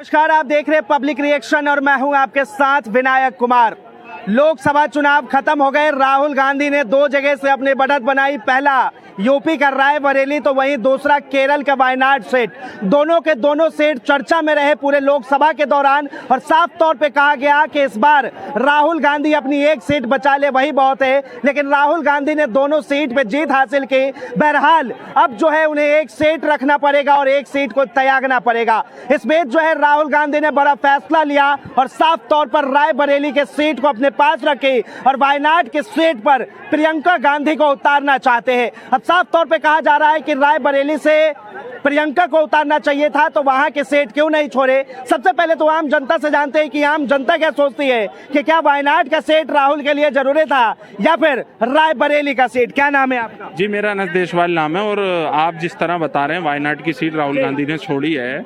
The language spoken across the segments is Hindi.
नमस्कार, आप देख रहे हैं पब्लिक रिएक्शन और मैं हूं आपके साथ विनायक कुमार। लोकसभा चुनाव खत्म हो गए। राहुल गांधी ने दो जगह से अपनी बढ़त बनाई। पहला यूपी का रायबरेली तो वहीं दूसरा केरल का वायनाड सीट। दोनों के दोनों सीट चर्चा में रहे पूरे लोकसभा के दौरान और साफ तौर पे कहा गया कि इस बार राहुल गांधी अपनी एक सीट बचा ले वही बहुत है। लेकिन राहुल गांधी ने दोनों सीट पे जीत हासिल की। बहरहाल अब जो है उन्हें एक सीट रखना पड़ेगा और एक सीट को त्यागना पड़ेगा। इस बीच जो है राहुल गांधी ने बड़ा फैसला लिया और साफ तौर पर रायबरेली के सीट को अपने पास रखी और वायनाड की सीट पर प्रियंका गांधी को उतारना चाहते हैं। अब साफ तौर पे कहा जा रहा है कि रायबरेली से प्रियंका को उतारना चाहिए था तो वहां के सीट क्यों नहीं छोड़े। सबसे पहले तो आम जनता से जानते हैं कि आम जनता क्या सोचती है कि क्या वायनाड का सीट राहुल के लिए जरूरी था या फिर रायबरेली का सीट। क्या नाम है आपका? जी, मेरा नस देशवाल नाम है। और आप जिस तरह बता रहे हैं वायनाड की सीट राहुल गांधी ने छोड़ी है,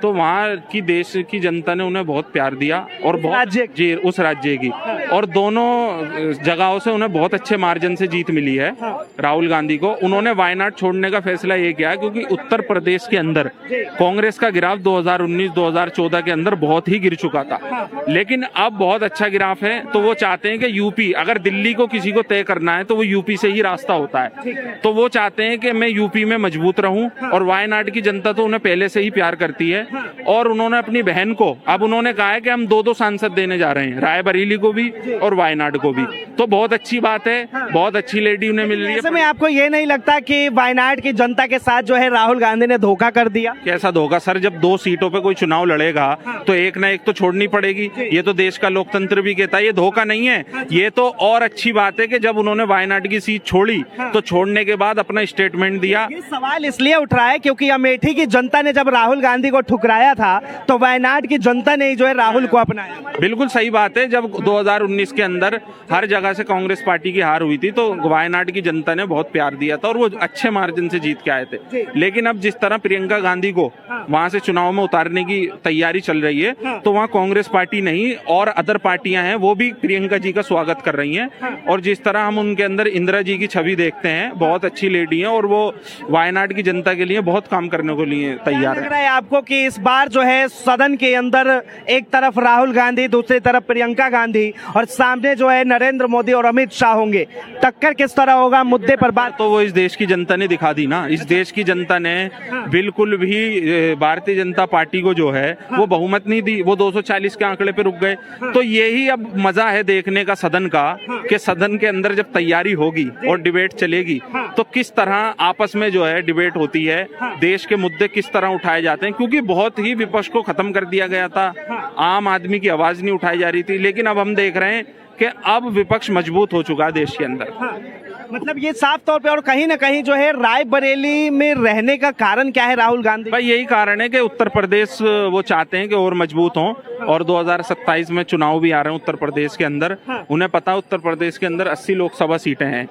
तो वहाँ की देश की जनता ने उन्हें बहुत प्यार दिया और बहुत जी उस राज्य की, और दोनों जगहों से उन्हें बहुत अच्छे मार्जिन से जीत मिली है राहुल गांधी को। उन्होंने वायनाड छोड़ने का फैसला ये किया क्योंकि उत्तर प्रदेश के अंदर कांग्रेस का गिराफ 2019-2014 के अंदर बहुत ही गिर चुका था, लेकिन अब बहुत अच्छा गिराफ है। तो वो चाहते हैं कि यूपी, अगर दिल्ली को किसी को तय करना है तो वो यूपी से ही रास्ता होता है। तो वो चाहते हैं कि मैं यूपी में मजबूत रहूं, और वायनाड की जनता तो उन्हें पहले से ही प्यार करती है। और उन्होंने अपनी बहन को अब उन्होंने कहा है कि हम दो सांसद देने जा रहे हैं, रायबरेली को भी और वायनाड को भी। तो बहुत अच्छी बात है, बहुत अच्छी लेडी उन्हें मिल रही है। ऐसे में आपको ये नहीं लगता कि वायनाड की जनता के साथ जो है राहुल गांधी ने धोखा कर दिया? कैसा धोखा सर? जब दो सीटों पे कोई चुनाव लड़ेगा तो एक ना एक तो छोड़नी पड़ेगी। ये तो देश का लोकतंत्र भी कहता है, ये धोखा नहीं है। ये तो और अच्छी बात है कि जब उन्होंने वायनाड की सीट छोड़ी तो छोड़ने के बाद अपना स्टेटमेंट दिया। ये सवाल इसलिए उठ रहा है क्योंकि अमेठी की जनता ने जब राहुल गांधी को ठुकराया था तो वायनाड की जनता ने जो है राहुल को अपनाया। बिल्कुल सही बात है। जब 2019 के अंदर हर जगह से कांग्रेस पार्टी की हार हुई थी तो वायनाड की जनता ने बहुत प्यार दिया था और वो अच्छे मार्जिन से जीत के आए थे। लेकिन अब जिस तरह प्रियंका गांधी को वहां से चुनाव में उतारने की तैयारी चल रही है, तो वहाँ कांग्रेस पार्टी नहीं और अदर पार्टियां हैं वो भी प्रियंका जी का स्वागत कर रही हैं। और जिस तरह हम उनके अंदर इंदिरा जी की छवि देखते हैं, बहुत अच्छी लेडी है और वो वायनाड की जनता के लिए बहुत काम करने को लिए तैयार है। आपको कि इस बार जो है सदन के अंदर एक तरफ राहुल गांधी, दूसरी तरफ प्रियंका गांधी और सामने जो है नरेंद्र मोदी और अमित शाह होंगे, टक्कर किस तरह होगा मुद्दे पर बात? तो वो इस देश की जनता ने दिखा दी ना। इस देश की जनता ने बिल्कुल भी भारतीय जनता पार्टी को जो है वो बहुमत नहीं दी, वो 240 के आंकड़े पे रुक गए। तो यही अब मजा है देखने का सदन का, कि सदन के अंदर जब तैयारी होगी और डिबेट चलेगी तो किस तरह आपस में जो है डिबेट होती है, देश के मुद्दे किस तरह उठाए जाते हैं। क्योंकि बहुत ही विपक्ष को खत्म कर दिया गया था, आम आदमी की आवाज नहीं उठाई जा रही थी। लेकिन अब हम देख रहे हैं कि अब विपक्ष मजबूत हो चुका है देश के अंदर। मतलब ये साफ तौर पे, और कहीं ना कहीं जो है रायबरेली में रहने का कारण क्या है राहुल गांधी? भाई यही कारण है कि उत्तर प्रदेश वो चाहते हैं कि और मजबूत हों, और 2027 में चुनाव भी आ रहे हैं उत्तर प्रदेश के अंदर। उन्हें पता है उत्तर प्रदेश के अंदर 80 लोकसभा सीटें हैं।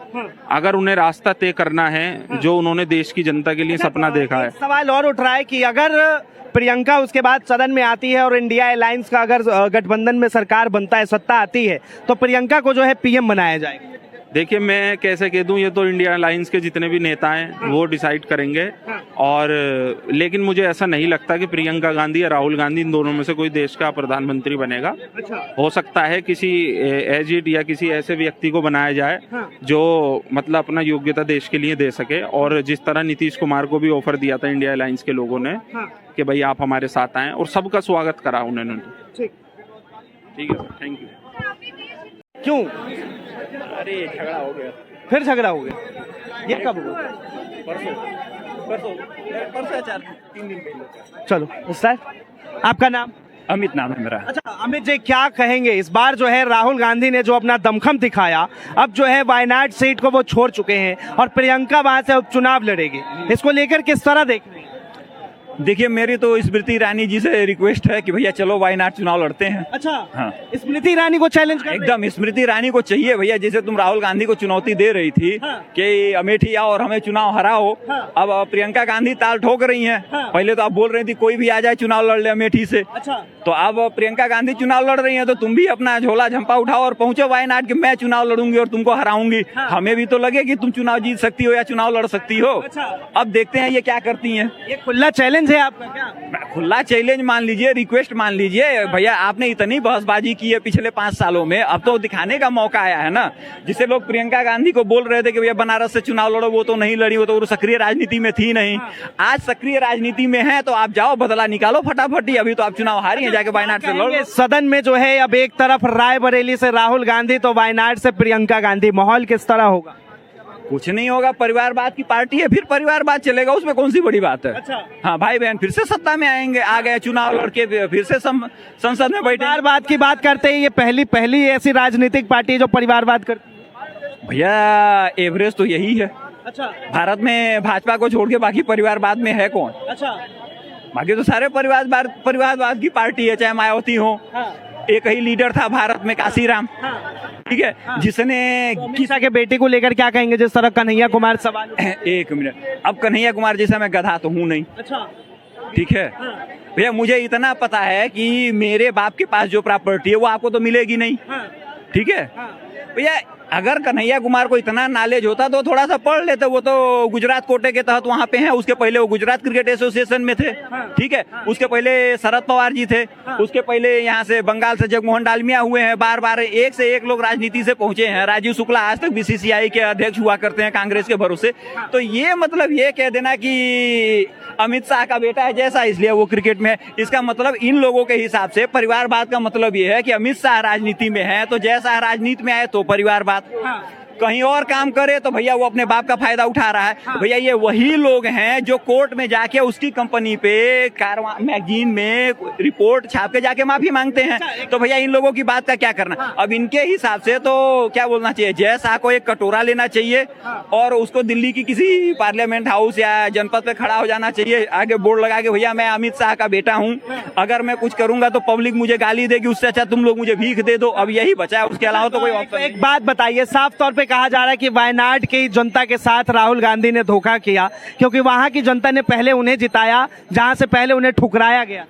अगर उन्हें रास्ता तय करना है जो उन्होंने देश की जनता के लिए सपना देखा है। सवाल और उठ रहा है कि अगर प्रियंका उसके बाद सदन में आती है और इंडिया अलायंस का अगर गठबंधन में सरकार बनता है, सत्ता आती है, तो प्रियंका को जो है पीएम बनाया जाएगा। देखिए, मैं कैसे कह दूं, ये तो इंडिया अलायंस के जितने भी नेता हैं वो डिसाइड करेंगे। और लेकिन मुझे ऐसा नहीं लगता कि प्रियंका गांधी या राहुल गांधी इन दोनों में से कोई देश का प्रधानमंत्री बनेगा। हो सकता है किसी एजेड या किसी ऐसे व्यक्ति को बनाया जाए जो मतलब अपना योग्यता देश के लिए दे सके। और जिस तरह नीतीश कुमार को भी ऑफर दिया था इंडिया अलायंस के लोगों ने कि भाई आप हमारे साथ आएं, और सबका स्वागत करा उन्होंने। ठीक है सर, थैंक यू। क्यों? अरे झगड़ा हो गया। फिर झगड़ा हो गया? ये कब हुआ? परसों 3 दिन पहले। चलो सर, आपका नाम? अमित नाम है मेरा। अच्छा अमित जी, क्या कहेंगे इस बार जो है राहुल गांधी ने जो अपना दमखम दिखाया, अब जो है वायनाड सीट को वो छोड़ चुके हैं और प्रियंका वहां से उपचुनाव लड़ेगी, इसको लेकर किस तरह देख रहे हैं? देखिए, मेरी तो स्मृति ईरानी जी से रिक्वेस्ट है कि भैया चलो वायनाड चुनाव लड़ते हैं। अच्छा, हाँ, स्मृति ईरानी को चैलेंज कर? एकदम स्मृति ईरानी को चाहिए भैया। जैसे तुम राहुल गांधी को चुनौती दे रही थी कि अमेठी आओ और हमें चुनाव हराओ, अब प्रियंका गांधी ताल ठोक रही हैं। पहले तो आप बोल रही थी कोई भी आ जाए चुनाव लड़ ले अमेठी से। अच्छा, तो अब प्रियंका गांधी चुनाव लड़ रही हैं तो तुम भी अपना झोला झंपा उठाओ और पहुंचो वायनाड कि मैं चुनाव लड़ूंगी और तुमको हराऊंगी। हमें भी तो लगे कि तुम चुनाव जीत सकती हो या चुनाव लड़ सकती हो। अब देखते हैं ये क्या करती हैं। ये खुला चैलेंज चैलेंज है आपका क्या? खुला चैलेंज मान लीजिए, रिक्वेस्ट मान लीजिए। भैया आपने इतनी बहसबाजी की है पिछले 5 सालों में, अब तो दिखाने का मौका आया है ना। जिसे लोग प्रियंका गांधी को बोल रहे थे कि भैया बनारस से चुनाव लड़ो, वो तो नहीं लड़ी, वो तो सक्रिय राजनीति में थी नहीं। आज सक्रिय राजनीति में है तो आप जाओ बदला निकालो फटाफटी। अभी तो आप चुनाव हारी हैं, जाके वायनाड से लड़ो। सदन में जो है अब एक तरफ रायबरेली से राहुल गांधी तो वायनाड से प्रियंका गांधी, माहौल किस तरह होगा? कुछ नहीं होगा, परिवारवाद की पार्टी है, फिर परिवारवाद चलेगा, उसमें कौन सी बड़ी बात है। अच्छा। हाँ, भाई बहन फिर से सत्ता में आएंगे, आ गए चुनाव लड़के, फिर से संसद में बैठे। परिवारवाद की बात करते हैं, ये पहली ऐसी राजनीतिक पार्टी जो परिवारवाद करती है। भैया एवरेज तो यही है। अच्छा। भारत में भाजपा को छोड़ के बाकी परिवारवाद में है कौन? अच्छा। बाकी तो सारे परिवारवाद की पार्टी है, चाहे मायावती हो। एक ही लीडर था भारत में, काशीराम, ठीक है, जिसने किसा के बेटे को लेकर क्या कहेंगे, जिस तरह कन्हैया कुमार सवाल? एक मिनट, अब कन्हैया कुमार जैसा मैं गधा तो हूँ नहीं। अच्छा। ठीक है भैया, मुझे इतना पता है कि मेरे बाप के पास जो प्रॉपर्टी है वो आपको तो मिलेगी नहीं। ठीक है भैया, अगर कन्हैया कुमार को इतना नॉलेज होता तो थोड़ा सा पढ़ लेते। वो तो गुजरात कोटे के तहत वहाँ पे हैं, उसके पहले वो गुजरात क्रिकेट एसोसिएशन में थे। ठीक है, उसके पहले शरद पवार जी थे, उसके पहले यहाँ से बंगाल से जगमोहन डालमिया हुए हैं। बार बार एक से एक लोग राजनीति से पहुंचे हैं। राजीव शुक्ला आज तक बीसीसीआई के अध्यक्ष हुआ करते हैं कांग्रेस के भरोसे। तो ये मतलब ये कह देना कि अमित शाह का बेटा है जैसा इसलिए वो क्रिकेट में है, इसका मतलब इन लोगों के हिसाब से परिवारवाद का मतलब ये है कि अमित शाह राजनीति में है तो जैसा राजनीति में आए तो परिवारवाद। कहीं और काम करे तो भैया वो अपने बाप का फायदा उठा रहा है। भैया ये वही लोग हैं जो कोर्ट में जाके उसकी कंपनी पे मैगजीन में रिपोर्ट छाप के जाके माफी मांगते हैं। तो भैया इन लोगों की बात का क्या करना? अब इनके हिसाब से तो क्या बोलना चाहिए, जय शाह को एक कटोरा लेना चाहिए और उसको दिल्ली की किसी पार्लियामेंट हाउस या जनपद पे खड़ा हो जाना चाहिए, आगे बोर्ड लगा के भैया मैं अमित शाह का बेटा हूँ, अगर मैं कुछ करूंगा तो पब्लिक मुझे गाली देगी, उससे अच्छा तुम लोग मुझे भीख दे दो। अब यही बचा है, उसके अलावा तो कोई ऑप्शन। एक बात बताइए, साफ तौर पे कहा जा रहा है कि वायनाड की जनता के साथ राहुल गांधी ने धोखा किया, क्योंकि वहां की जनता ने पहले उन्हें जिताया जहां से पहले उन्हें ठुकराया गया।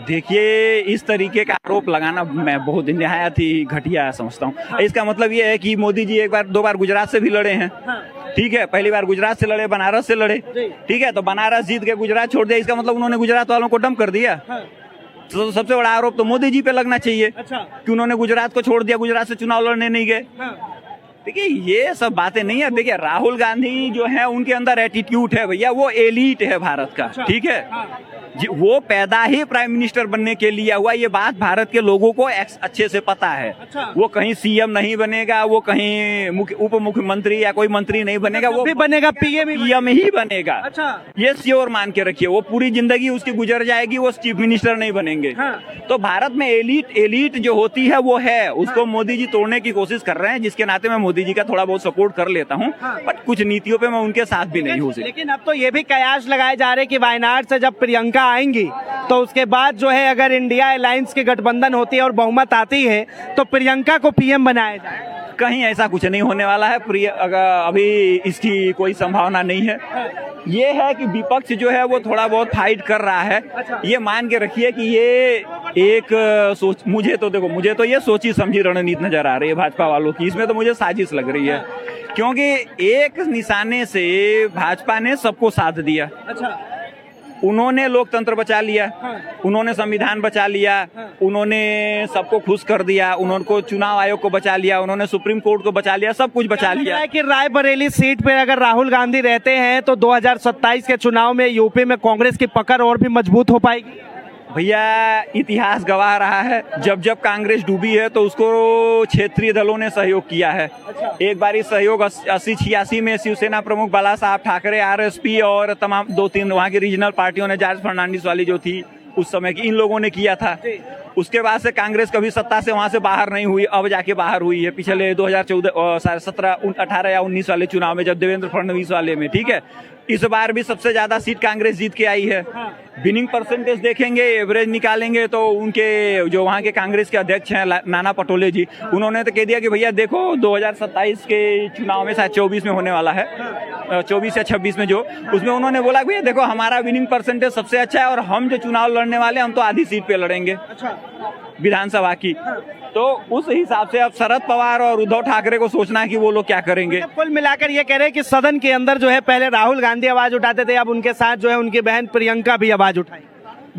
देखिए, इस तरीके का आरोप लगाना मैं बहुत निहायत ही घटिया समझता हूँ। इसका मतलब ये है कि मोदी जी एक बार 2 बार गुजरात से भी लड़े हैं। ठीक है, पहली बार गुजरात से लड़े, बनारस से लड़े। ठीक है, तो बनारस जीत के गुजरात छोड़ दिया, इसका मतलब उन्होंने गुजरात वालों को डंप कर दिया। तो सबसे बड़ा आरोप तो मोदी जी पे लगना चाहिए कि उन्होंने गुजरात को छोड़ दिया, गुजरात से चुनाव लड़ने नहीं गए। देखिए, ये सब बातें नहीं है। देखिए, राहुल गांधी जो है उनके अंदर एटीट्यूड है भैया, वो एलीट है भारत का। ठीक है, वो पैदा ही प्राइम मिनिस्टर बनने के लिए हुआ, ये बात भारत के लोगों को अच्छे से पता है। वो कहीं सीएम नहीं बनेगा, वो कहीं उप मुख्यमंत्री या कोई मंत्री नहीं बनेगा, वो भी बनेगा पीएम ही बनेगा। ये श्योर मान के रखिए, वो पूरी जिंदगी उसकी गुजर जाएगी, वो चीफ मिनिस्टर नहीं बनेंगे। तो भारत में एलीट जो होती है वो है, उसको मोदी जी तोड़ने की कोशिश कर रहे हैं, जिसके नाते मैं मोदी जी का थोड़ा बहुत सपोर्ट कर लेता हूँ, बट कुछ नीतियों पे मैं उनके साथ भी नहीं हूँ। लेकिन अब तो ये भी कयास लगाए जा रहे कि वायनाड से जब प्रियंका आएंगी तो उसके बाद जो है अगर इंडिया अलायंस की गठबंधन होती है और बहुमत आती है तो प्रियंका को पीएम बनाया जाए। कहीं ऐसा कुछ नहीं होने वाला है। अभी इसकी कोई संभावना नहीं है। ये है कि विपक्ष जो है वो थोड़ा बहुत फाइट कर रहा है। ये मान के रखिए कि ये एक मुझे तो ये सोची समझी रणनीति नजर आ रही है भाजपा वालों की। इसमें तो मुझे साजिश लग रही है, क्योंकि एक निशाने से भाजपा ने सबको साथ दिया। उन्होंने लोकतंत्र बचा लिया, उन्होंने संविधान बचा लिया, उन्होंने सबको खुश कर दिया, उन्होंने चुनाव आयोग को बचा लिया, उन्होंने सुप्रीम कोर्ट को बचा लिया, सब कुछ बचा लिया। कि रायबरेली सीट पे अगर राहुल गांधी रहते हैं तो 2027 के चुनाव में यूपी में कांग्रेस की पकड़ और भी मजबूत हो पाएगी। भैया, इतिहास गवाह रहा है, जब जब कांग्रेस डूबी है तो उसको क्षेत्रीय दलों ने सहयोग किया है। एक बार इस सहयोग 80-86 में शिवसेना प्रमुख बाला साहब ठाकरे, आरएसपी और तमाम 2-3 वहाँ की रीजनल पार्टियों ने, जॉर्ज फर्नांडिस वाली जो थी उस समय की, इन लोगों ने किया था। उसके बाद से कांग्रेस कभी सत्ता से वहां से बाहर नहीं हुई, अब जाके बाहर हुई है पिछले 2017, 18 या 19 वाले चुनाव में, जब देवेंद्र फडणवीस वाले में। ठीक है, इस बार भी सबसे ज्यादा सीट कांग्रेस जीत के आई है। विनिंग परसेंटेज देखेंगे, एवरेज निकालेंगे तो उनके जो वहाँ के कांग्रेस के अध्यक्ष हैं नाना पटोले जी, उन्होंने तो कह दिया कि भैया देखो 2027 के चुनाव में, शायद 24 में होने वाला है, 24 या 26 में, जो उसमें उन्होंने बोला भैया देखो हमारा विनिंग परसेंटेज सबसे अच्छा है और हम जो चुनाव लड़ने वाले हम तो आधी सीट पे लड़ेंगे। विधानसभा की। तो उस हिसाब से अब शरद पवार और उद्धव ठाकरे को सोचना है कि वो लोग क्या करेंगे। कुल मिलाकर ये कह रहे हैं कि सदन के अंदर जो है पहले राहुल गांधी आवाज उठाते थे, अब उनके साथ जो है उनकी बहन प्रियंका भी आवाज उठाई।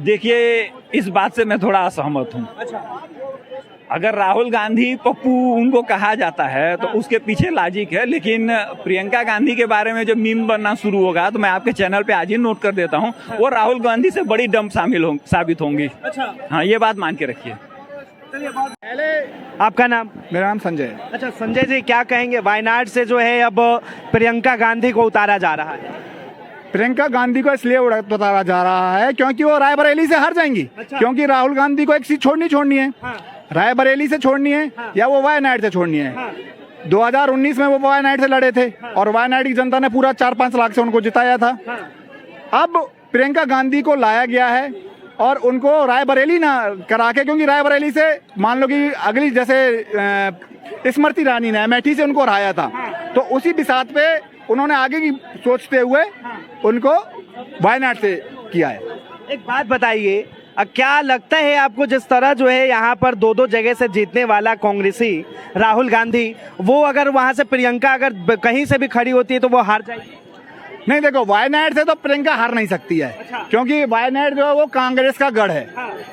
देखिए, इस बात से मैं थोड़ा असहमत हूँ। अगर राहुल गांधी पप्पू उनको कहा जाता है तो उसके पीछे लॉजिक है, लेकिन प्रियंका गांधी के बारे में जब मीम बनना शुरू होगा तो मैं आपके चैनल पे आज ही नोट कर देता हूँ, वो राहुल गांधी से बड़ी डम्प साबित होंगी। हाँ, ये बात मान के रखिए। आपका नाम? मेरा नाम संजय है। अच्छा संजय जी, क्या कहेंगे, वायनाड से जो है अब प्रियंका गांधी को उतारा जा रहा है? प्रियंका गांधी को इसलिए उतारा जा रहा है क्योंकि वो रायबरेली से हार जाएंगी। क्योंकि राहुल गांधी को एक सीट छोड़नी है। रायबरेली से छोड़नी है या वो वायनाड से छोड़नी है। 2019 में वो वायनाड से लड़े थे और वायनाड की जनता ने पूरा 4-5 लाख से उनको जिताया था। अब प्रियंका गांधी को लाया गया है और उनको रायबरेली ना करा के, क्योंकि रायबरेली से मान लो कि अगली जैसे स्मृति ईरानी ने अमेठी से उनको हराया था, तो उसी बिसात पे उन्होंने आगे की सोचते हुए उनको वायनाड से किया है। एक बात बताइए, क्या लगता है आपको, जिस तरह जो है यहाँ पर 2-2 जगह से जीतने वाला कांग्रेसी राहुल गांधी, वो अगर वहाँ से प्रियंका अगर कहीं से भी खड़ी होती है तो वो हार जाएगी? नहीं, देखो, वायनाड से तो प्रियंका हार नहीं सकती है। क्योंकि वायनाड जो है वो कांग्रेस का गढ़ है।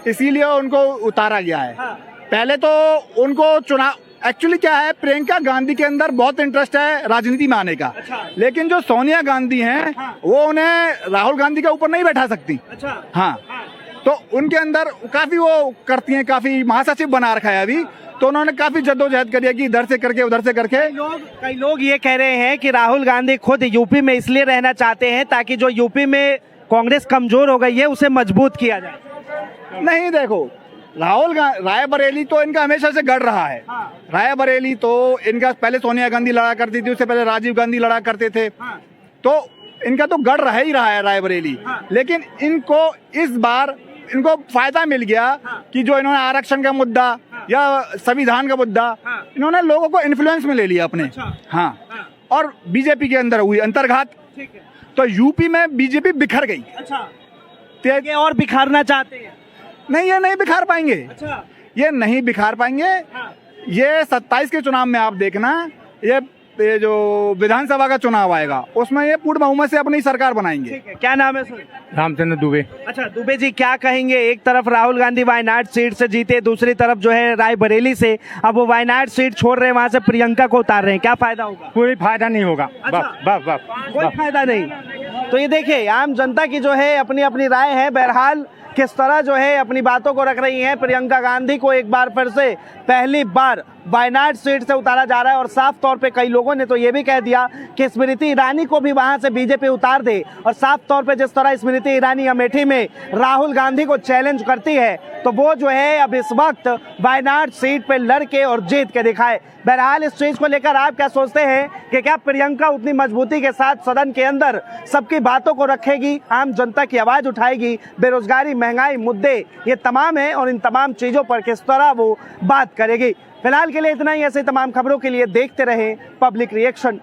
इसीलिए उनको उतारा गया है। पहले तो उनको चुनाव, एक्चुअली क्या है, प्रियंका गांधी के अंदर बहुत इंटरेस्ट है राजनीति में आने का। लेकिन जो सोनिया गांधी हैं वो उन्हें राहुल गांधी के ऊपर नहीं बैठा सकती। हाँ, तो उनके अंदर काफी वो करती हैं, काफी महासचिव बना रखा है अभी, तो उन्होंने काफी जद्दोजहद करी है कि इधर से करके उधर से करके। कई लोग ये कह रहे हैं कि राहुल गांधी खुद यूपी में इसलिए रहना चाहते हैं ताकि जो यूपी में कांग्रेस कमजोर हो गई है उसे मजबूत किया जाए। नहीं, देखो, रायबरेली तो इनका हमेशा से गढ़ रहा है। रायबरेली तो इनका पहले सोनिया गांधी लड़ा करती थी, उससे पहले राजीव गांधी लड़ा करते थे, तो इनका तो गढ़ रह ही रहा है रायबरेली। लेकिन इनको इस बार इनको फायदा मिल गया कि जो इन्होंने आरक्षण का मुद्दा या संविधान का मुद्दा, इन्होंने लोगों को इन्फ्लुएंस में ले लिया अपने। हाँ, और बीजेपी के अंदर हुई अंतर्घात, तो यूपी में बीजेपी बिखर गई। ये और बिखारना चाहते हैं? नहीं, ये नहीं बिखार पाएंगे। ये नहीं बिखार पाएंगे। ये 27 के चुनाव में आप देखना, ये जो विधानसभा का चुनाव आएगा उसमें ये पूर्ण बहुमत से अपनी सरकार बनाएंगे। क्या नाम है सर? रामचंद्र दुबे। अच्छा दुबे जी, क्या कहेंगे, एक तरफ राहुल गांधी वायनाड सीट से जीते, दूसरी तरफ जो है रायबरेली से, अब वो वायनाड सीट छोड़ रहे हैं, वहां से प्रियंका को उतार रहे हैं, क्या फायदा होगा? कोई फायदा नहीं होगा। कोई फायदा नहीं। तो ये देखिए, आम जनता की जो है अपनी अपनी राय है। बहरहाल किस तरह जो है अपनी बातों को रख रही हैं। प्रियंका गांधी को एक बार फिर से पहली बार वायनाड सीट से उतारा जा रहा है और साफ तौर पे कई लोगों ने तो ये भी कह दिया कि स्मृति ईरानी को भी वहां से बीजेपी उतार दे। और साफ तौर पे जिस तरह स्मृति ईरानी अमेठी में राहुल गांधी को चैलेंज करती है, तो वो जो है अब इस वक्त वायनाड सीट पे लड़के और जीत के दिखाए। बहरहाल इस चीज को लेकर आप क्या सोचते हैं कि क्या प्रियंका उतनी मजबूती के साथ सदन के अंदर सबकी बातों को रखेगी, आम जनता की आवाज उठाएगी? बेरोजगारी, महंगाई मुद्दे ये तमाम है और इन तमाम चीजों पर किस तरह वो बात करेगी? फिलहाल के लिए इतना ही। ऐसे तमाम खबरों के लिए देखते रहें पब्लिक रिएक्शन।